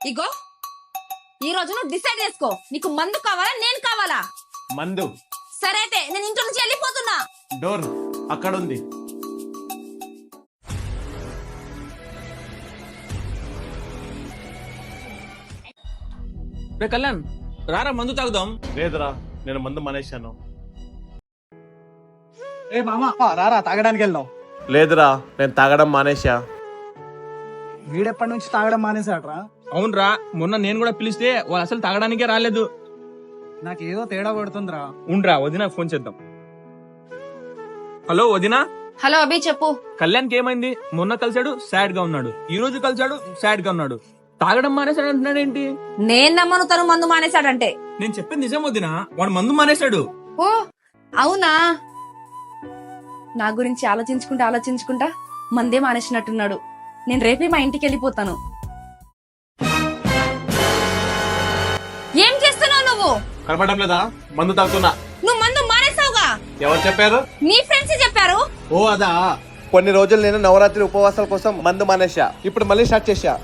ఇగో ఈ రోజు నువ్వు డిసైడ్ చేసుకో, నీకు మందు కావాలా నేను కావాలా? మందు. సరే అయితే నేను ఇంట్లో నుంచి వెళ్ళిపోతున్నా. డోర్ అక్కడ ఉంది. రే కళ్యాణ్, రారా మందు తాగుదాం. లేదురా, నేను మందు మానేశాను. ఏ మామా రారా తాగడానికి వెళ్దాం. లేదురా, నేను తాగడం మానేశా. వీడెప్పటి నుంచి తాగడం మానేశాడ్రా? అవునరా, మొన్న నేను కూడా పిలిస్తే వాళ్ళు అసలు తాగడానికే రాలేదు. నాకేదో తేడా కొడుతుందిరా. ఉండ్రా, వదినా ఫోన్ చేద్దాం. హలో వదినా. హలో అభి చెప్పు. కళ్యాణ్కి ఏమైంది? మొన్న కలిసాడు సాడ్ గా ఉన్నాడు, ఈ రోజు కలిసాడు సాడ్ గా ఉన్నాడు. తాగడం మానేశాడు అంటున్నాడేంటి? నేను నమ్మను తను మందు మానేశాడంటే. నేను చెప్పింది నిజం వదినా, వాడు మందు మానేశాడు. ఓ అవునా? నా గురించి ఆలోచించుకుంటా మందే మానేసినట్టున్నాడు. నేను రేపే మా ఇంటికి వెళ్ళిపోతాను. ఏం చేస్తున్నావు నువ్వు? కనపడడం లేదా? మందు తాగుతున్నా. నువ్వు మందు మానేసావుగా. ఎవరు చెప్పారు? నీ ఫ్రెండ్స్ చెప్పారు. ఓ అదా. కొన్ని రోజులు నేను నవరాత్రి ఉపవాసాల కోసం మందు మానేశా, ఇప్పుడు మళ్ళీ స్టార్ట్ చేశా.